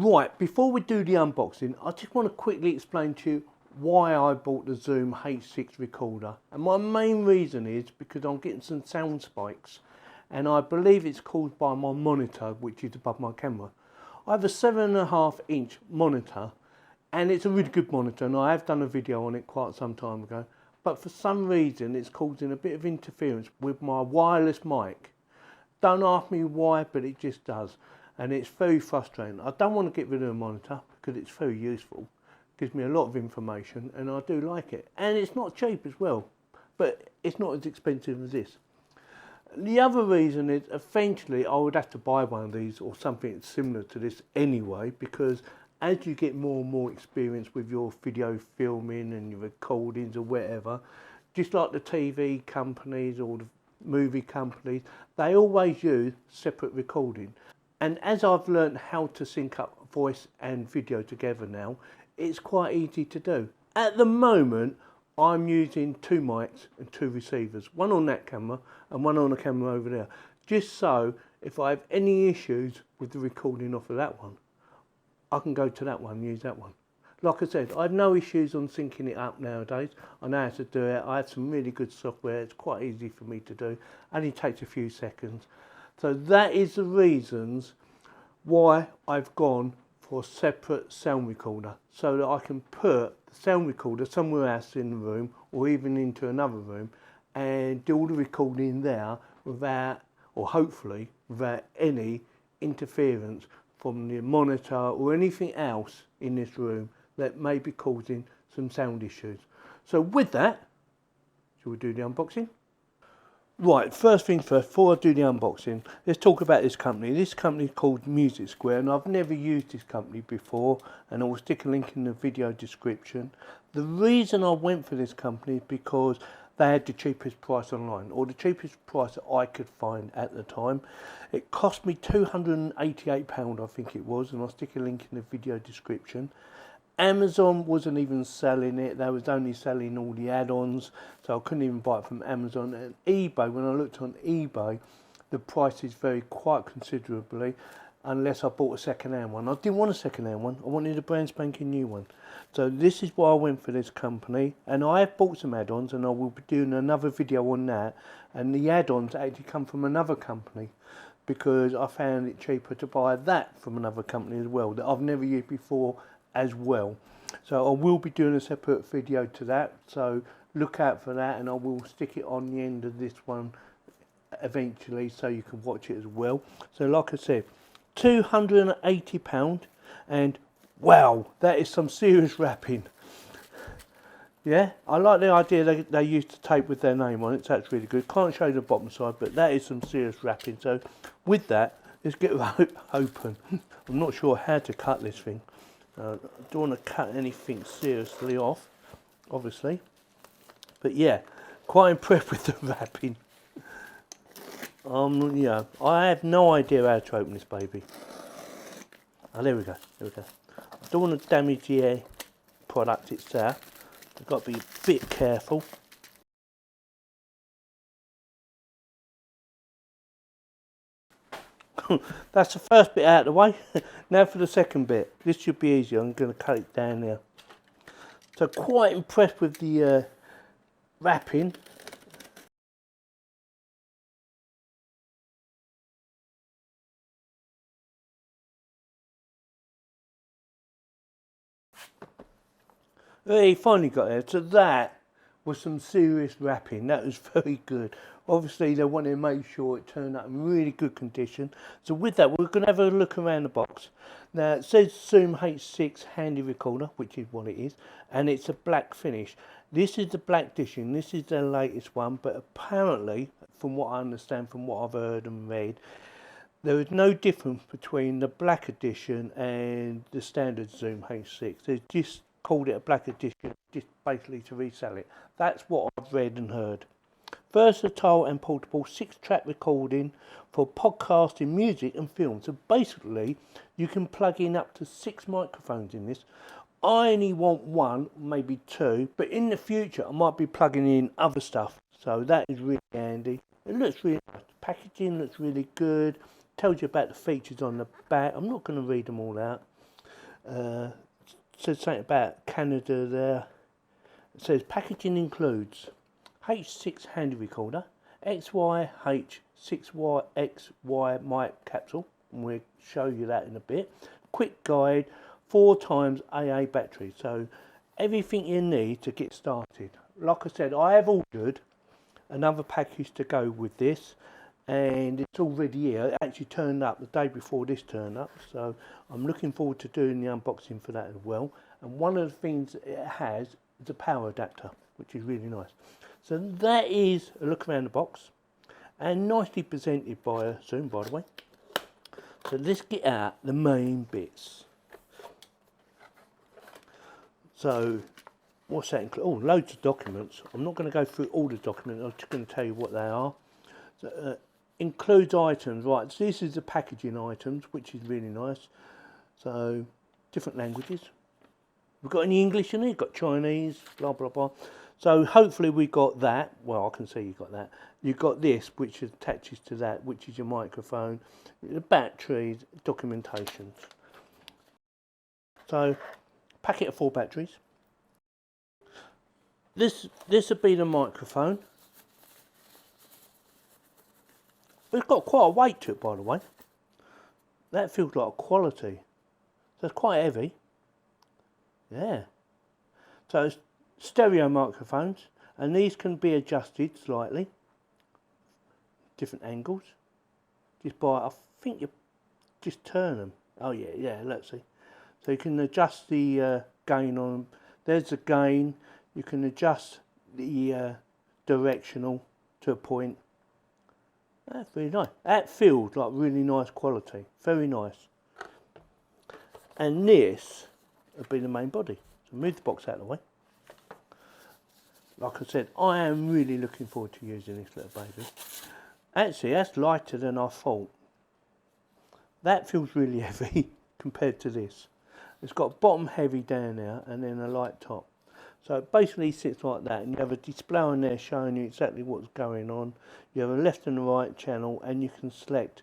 Right, before we do the unboxing, I just want to quickly explain to you why I bought the ZooM H6 recorder. And my main reason is because I'm getting some sound spikes, and I believe it's caused by my monitor, which is above my camera. I have a 7.5-inch monitor, and it's a really good monitor, and I have done a video on it quite some time ago. But for some reason, it's causing a bit of interference with my wireless mic. Don't ask me why, but it just does. And it's very frustrating. I don't want to get rid of the monitor because it's very useful. It gives me a lot of information and I do like it. And it's not cheap as well, but it's not as expensive as this. The other reason is eventually I would have to buy one of these or something similar to this anyway, because as you get more and more experience with your video filming and your recordings or whatever, just like the TV companies or the movie companies, they always use separate recording. And as I've learned how to sync up voice and video together now, it's quite easy to do. At the moment, I'm using 2 mics and 2 receivers, one on that camera and one on the camera over there, just so if I have any issues with the recording off of that one, I can go to that one and use that one. Like I said, I have no issues on syncing it up nowadays. I know how to do it. I have some really good software. It's quite easy for me to do. Only takes a few seconds. So that is the reasons why I've gone for a separate sound recorder, so that I can put the sound recorder somewhere else in the room or even into another room and do all the recording there without, or hopefully without, any interference from the monitor or anything else in this room that may be causing some sound issues. So with that, shall we do the unboxing? Right, first things first, before I do the unboxing, let's talk about this company. This company is called Music Square, and I've never used this company before, and I will stick a link in the video description. The reason I went for this company is because they had the cheapest price online, or the cheapest price that I could find at the time. It cost me £288, I think it was, and I'll stick a link in the video description. Amazon wasn't even selling it. They was only selling all the add-ons, so I couldn't even buy it from Amazon. And eBay, when I looked on eBay, the prices varied quite considerably, unless I bought a second-hand one. I didn't want a second-hand one. I wanted a brand spanking new one. So this is why I went for this company, and I have bought some add-ons, and I will be doing another video on that. And the add-ons actually come from another company, because I found it cheaper to buy that from another company as well, that I've never used before as well. So I will be doing a separate video to that, so look out for that, and I will stick it on the end of this one eventually so you can watch it as well. So like I said, £280, and wow, that is some serious wrapping. Yeah, I like the idea they used the tape with their name on it, so that's really good. Can't show the bottom side, but that is some serious wrapping. So with that, let's get it open. I'm not sure how to cut this thing. I don't want to cut anything seriously off, obviously. But yeah, quite impressed with the wrapping. Yeah, I have no idea how to open this baby. Oh, there we go, there we go. I don't want to damage the product itself. I've got to be a bit careful. That's the first bit out of the way. Now for the second bit. This should be easier. I'm going to cut it down now. So quite impressed with the wrapping. He finally got there. So that was some serious wrapping. That was very good. Obviously they wanted to make sure it turned out in really good condition. So with that, we're going to have a look around the box. Now it says ZooM H6 handy recorder, which is what it is, and it's a black finish. This is the black edition. This is the latest one, but apparently, from what I understand, from what I've heard and read, there is no difference between the black edition and the standard ZooM H6. They just called it a black edition, just basically to resell it. That's what I've read and heard. Versatile and portable 6-track recording for podcasting, music and film. So basically you can plug in up to 6 microphones in this. I only want 1, maybe 2, but in the future I might be plugging in other stuff, so that is really handy. It looks really nice. The packaging looks really good. Tells you about the features on the back. I'm not going to read them all out. Says something about Canada there. It says packaging includes H6 handy recorder, XYH6YXY mic capsule, and we'll show you that in a bit. Quick guide, 4 times AA battery, so everything you need to get started. Like I said, I have ordered another package to go with this, and it's already here. It actually turned up the day before this turned up, so I'm looking forward to doing the unboxing for that as well. And one of the things it has is a power adapter, which is really nice. So that is a look around the box, and nicely presented by ZooM, by the way. So let's get out the main bits. So what's that include? Oh, loads of documents. I'm not going to go through all the documents, I'm just going to tell you what they are. So, includes items, right, so this is the packaging items, which is really nice. So different languages. We've got any English in it, got Chinese, blah blah blah. So hopefully we got that. Well, I can see you got that. You've got this, which attaches to that, which is your microphone, the batteries, documentations. So packet of 4 batteries. This would be the microphone. It's got quite a weight to it, by the way. That feels like a quality. So it's quite heavy. Yeah. So it's stereo microphones, and these can be adjusted slightly. Different angles. Just by, I think you just turn them. Oh yeah, let's see. So you can adjust the gain on them. There's the gain. You can adjust the directional to a point. That's really nice. That feels like really nice quality. Very nice. And this would be the main body. So move the box out of the way. Like I said, I am really looking forward to using this little baby. Actually, that's lighter than I thought. That feels really heavy compared to this. It's got bottom heavy down there and then a light top. So it basically sits like that, and you have a display on there showing you exactly what's going on. You have a left and a right channel, and you can select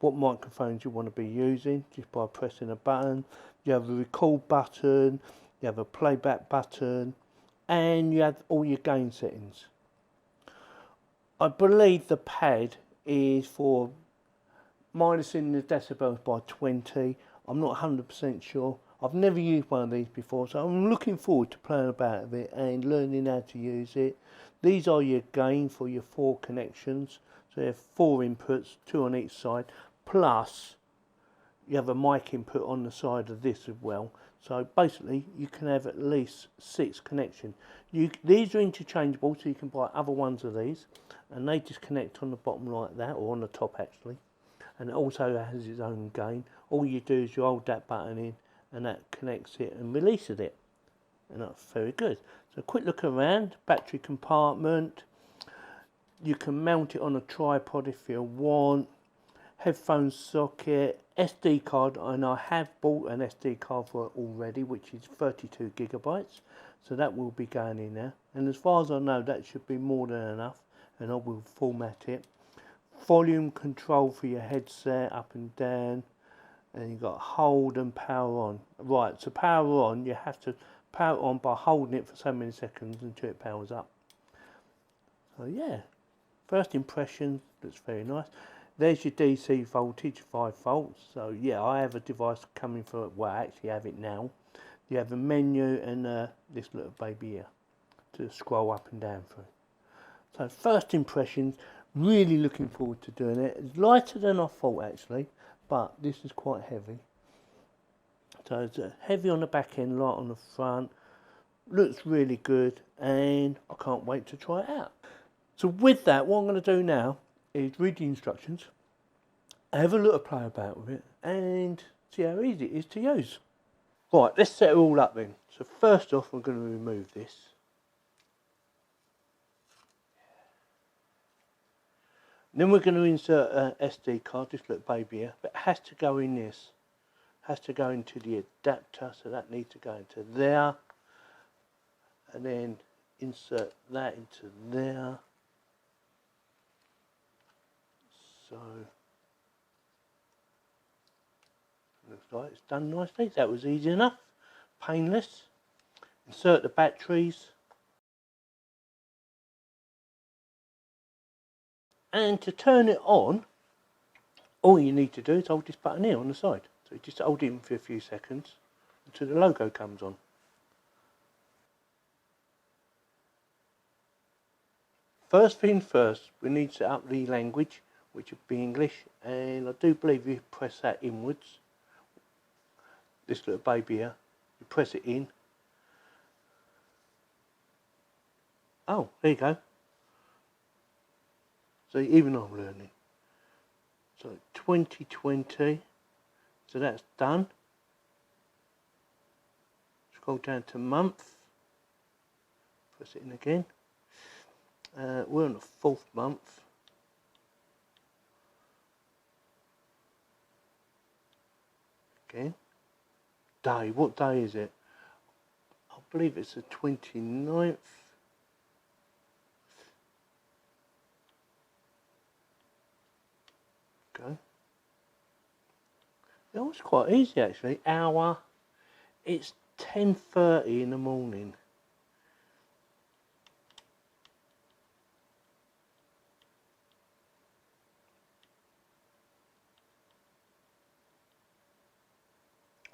what microphones you want to be using just by pressing a button. You have a record button, you have a playback button, and you have all your gain settings. I believe the pad is for minusing the decibels by 20. I'm not 100% sure. I've never used one of these before, so I'm looking forward to playing about with it and learning how to use it. These are your gain for your 4 connections. So you have 4 inputs, 2 on each side, plus you have a mic input on the side of this as well. So basically you can have at least 6 connections. These are interchangeable, so you can buy other ones of these, and they just connect on the bottom like that, or on the top actually. And it also has its own gain. All you do is you hold that button in, and that connects it and releases it, and that's very good. So a quick look around. Battery compartment, you can mount it on a tripod if you want. Headphone socket, SD card, and I have bought an SD card for it already, which is 32 gigabytes, so that will be going in there, and as far as I know that should be more than enough, and I will format it. Volume control for your headset up and down. And you've got hold and power on. Right, so power on, you have to power it on by holding it for so many seconds until it powers up. So yeah, first impression, looks very nice. There's your DC voltage, 5 volts. So yeah, I have a device coming for, well I actually have it now. You have a menu and this little baby here to scroll up and down through. So first impressions, really looking forward to doing it. It's lighter than I thought actually, but this is quite heavy. So it's heavy on the back end, light on the front. Looks really good, and I can't wait to try it out. So with that, what I'm going to do now is read the instructions, have a little play about with it, and see how easy it is to use. Right, let's set it all up then. So first off, I'm going to remove this. Then we're going to insert an SD card, this little baby here, but it has to go in this. It has to go into the adapter, so that needs to go into there. And then insert that into there. So Looks like it's done nicely. That was easy enough, painless. Insert the batteries. And to turn it on, all you need to do is hold this button here on the side. So you just hold it in for a few seconds until the logo comes on. First thing first, we need to set up the language, which would be English, and I do believe you press that inwards. This little baby here, you press it in. Oh, there you go. So even I'm learning. So 2020, so that's done. Scroll down to month, press it in again. We're on the 4th month. Again. Day, what day is it? I believe it's the 29th. Okay. It was quite easy actually. Hour. It's 10:30 in the morning.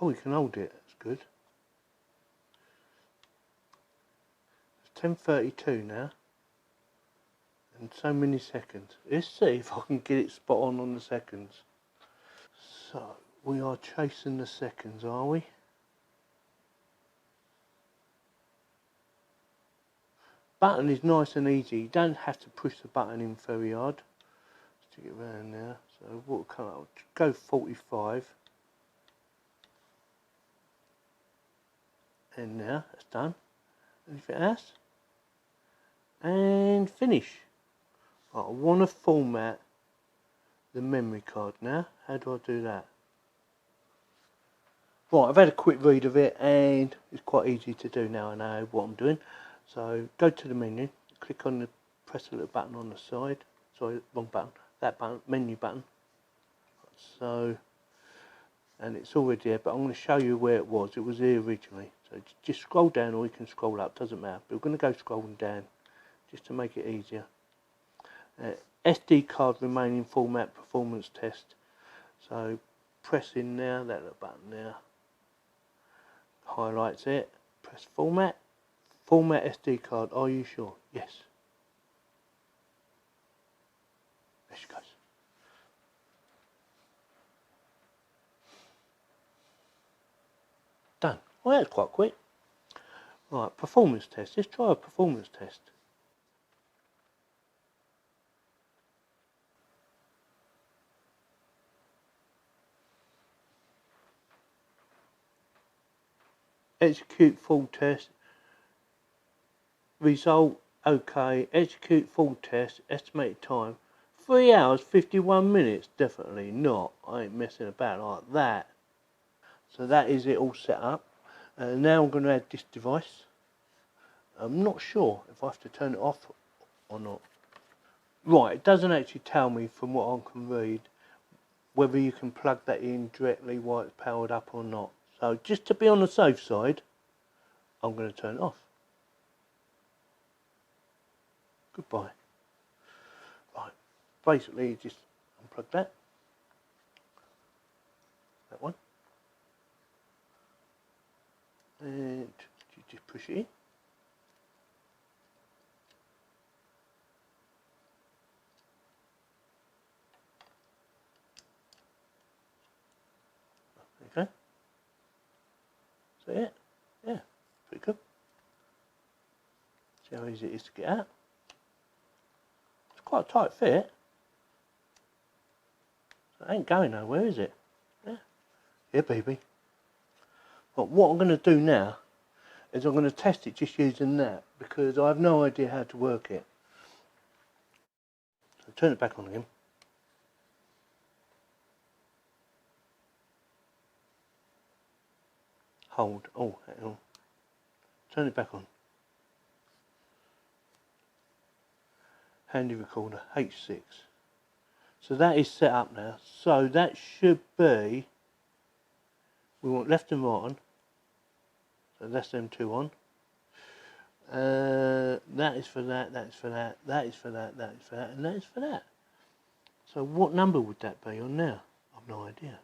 Oh, you can hold it. That's good. It's 10:32 now. And so many seconds. Let's see if I can get it spot on the seconds. So, we are chasing the seconds, are we? Button is nice and easy. You don't have to push the button in very hard. Stick it around now. So, what will come out? Go 45. And now, that's done. Anything else? And finish. Right, I want to format the memory card now. How do I do that? Right, I've had a quick read of it and it's quite easy to do now. I know what I'm doing. So go to the menu, click on the, press the little button on the side. Sorry, wrong button. That button, menu button. So, and it's already there, but I'm going to show you where it was. It was here originally. So just scroll down or you can scroll up, doesn't matter. But we're going to go scrolling down just to make it easier. SD card remaining format performance test. So press in now, that little button there. Highlights it. Press format. Format SD card. Are you sure? Yes. There she goes. Done. Well, that's quite quick. Right, performance test. Let's try a performance test. Execute full test. Result okay. Execute full test. Estimated time 3 hours 51 minutes. Definitely not. I ain't messing about like that. So that is it all set up. Now I'm going to add this device. I'm not sure if I have to turn it off or not. Right, it doesn't actually tell me from what I can read whether you can plug that in directly while it's powered up or not. So just to be on the safe side, I'm going to turn it off. Goodbye. Right, basically you just unplug that one, and you just push it in. Okay. So yeah, pretty good. See how easy it is to get out. It's quite a tight fit. It ain't going nowhere, is it? Yeah, baby. But what I'm going to do now is I'm going to test it just using that because I have no idea how to work it. So turn it back on again. Hold. Oh, hang on. Turn it back on. Handy recorder H6. So that is set up now. So that should be We want left and right on. So that's them two on. That is for that, that is for that, that is for that, that is for that, and that is for that. So what number would that be on now? I've no idea.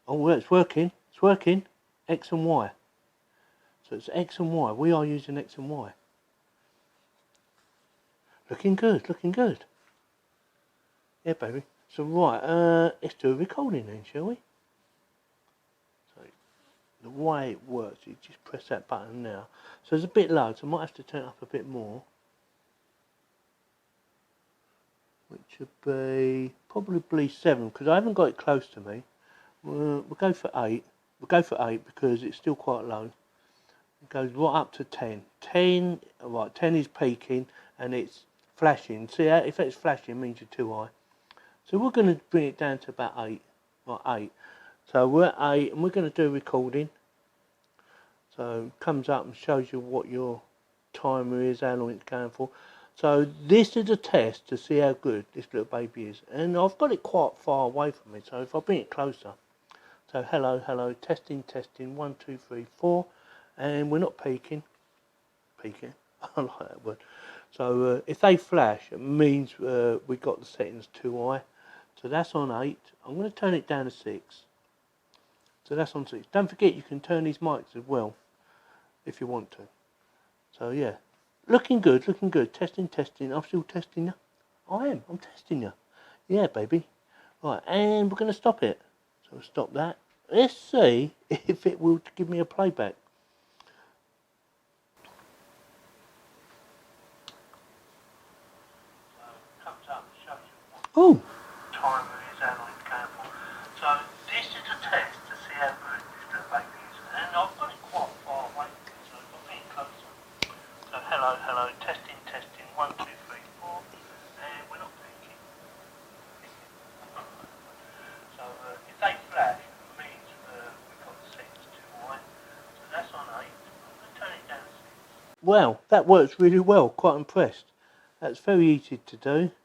Oh, well, it's working. It's working. X and Y. So it's X and Y. We are using X and Y. Looking good, looking good. Yeah, baby. So right, let's do a recording then, shall we? So the way it works, you just press that button now. So it's a bit low, so I might have to turn it up a bit more. Which would be probably 7, because I haven't got it close to me. We'll go for 8. We'll go for 8 because it's still quite low. It goes right up to 10. 10, right, 10 is peaking and it's flashing. See, if it's flashing, it means you're too high. So we're going to bring it down to about 8. Right, 8. So we're at 8 and we're going to do a recording. So it comes up and shows you what your timer is, how long it's going for. So this is a test to see how good this little baby is. And I've got it quite far away from me, so if I bring it closer. So hello, hello, testing, testing, 1, 2, 3, 4. And we're not peaking. Peaking, I like that word. So if they flash, it means we got the settings too high. So that's on 8. I'm going to turn it down to 6. So that's on 6. Don't forget you can turn these mics as well, if you want to. So yeah. Looking good, looking good. Testing, testing. I'm still testing you. I am. I'm testing you. Yeah, baby. Right, and we're going to stop it. So we'll stop that. Let's see if it will give me a playback. Oh. Timer is how long it's going for. So this is a test to see how good this little baby is. And I've got it quite far away, so if I'm being closer. So hello, hello, testing, testing, 1, 2, 3, 4, and we're not peaking. So if they flash, it means we've got the settings too high. So that's on 8. I'm going to turn it down to 6. Well, that works really well. Quite impressed. That's very easy to do.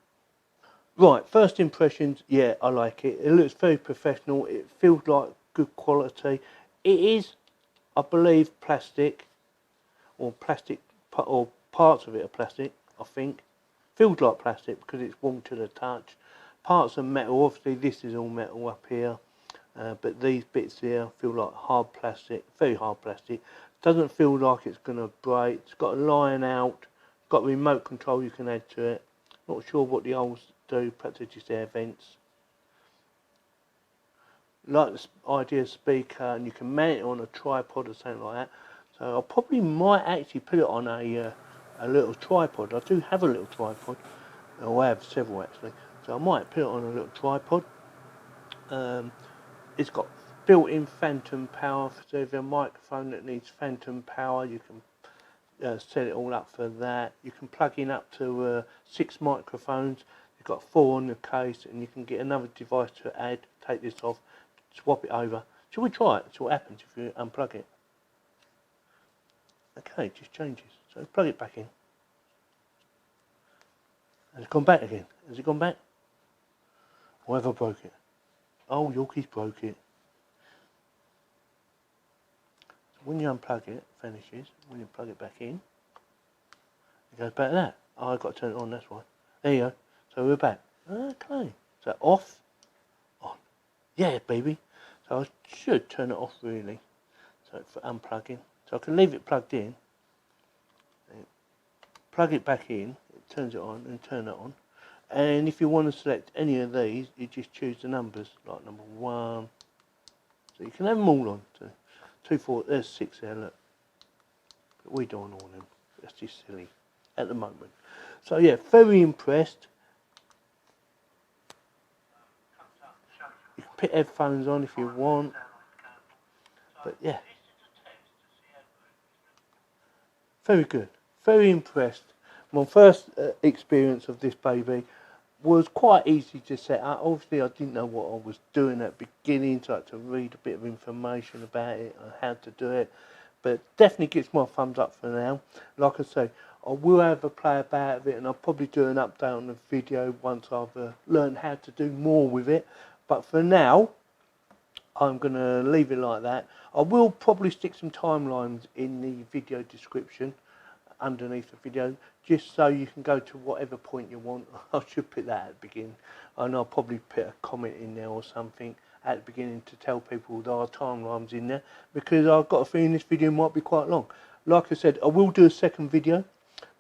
Right, first impressions, yeah, I like it. It looks very professional. It feels like good quality. It is, I believe, plastic, or parts of it are plastic, I think. Feels like plastic because it's warm to the touch. Parts are metal, obviously this is all metal up here. But these bits here feel like hard plastic, very hard plastic. Doesn't feel like it's going to break. It's got a line out, got a remote control you can add to it. Not sure what the holes do, perhaps they're just air vents. Like the idea of speaker, and you can mount it on a tripod or something like that. So I probably might actually put it on a little tripod. I do have a little tripod, or I have several actually. So I might put it on a little tripod. It's got built-in phantom power, so if you have a microphone that needs phantom power, you can set it all up for that. You can plug in up to 6 microphones. You've got 4 on the case, and you can get another device to add. Take this off, swap it over. Shall we try it? See what happens if you unplug it. Okay, it just changes. So plug it back in. Has it gone back again? Has it gone back? Or have I broke it? Oh, Yorkie's broke it. When you unplug it, finishes. When you plug it back in, it goes back to that. Oh, I've got to turn it on, that's why. There you go. So we're back. Okay. So off, on. Yeah, baby. So I should turn it off really. So for unplugging. So I can leave it plugged in. Plug it back in. It turns it on and turn it on. And if you want to select any of these, you just choose the numbers, like number 1. So you can have them all on. So 2, 4, there's 6 there, look. But we don't want all of them. That's just silly at the moment. So yeah, very impressed. You can put headphones on if you want. But yeah. Very good. Very impressed. My first experience of this baby was quite easy to set up. Obviously I didn't know what I was doing at the beginning, so I had to read a bit of information about it and how to do it. But definitely gets my thumbs up for now. Like I say, I will have a play about it, and I'll probably do an update on the video once I've learned how to do more with it. But for now, I'm going to leave it like that. I will probably stick some timelines in the video description underneath the video, just so you can go to whatever point you want. I should put that at the beginning, and I'll probably put a comment in there or something at the beginning to tell people there are timelines in there, because I've got a feeling this video might be quite long. Like I said, I will do a second video,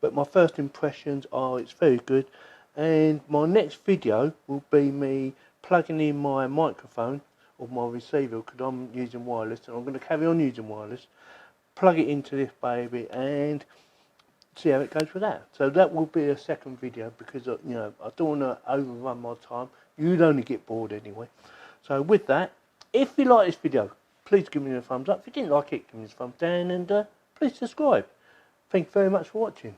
but my first impressions are it's very good, and my next video will be me plugging in my microphone or my receiver, because I'm using wireless, and I'm going to carry on using wireless, plug it into this baby and see how it goes with that. So that will be a second video, because you know, I don't want to overrun my time. You'd only get bored anyway. So with that, if you like this video, please give me a thumbs up. If you didn't like it, give me a thumbs down, and please subscribe. Thank you very much for watching.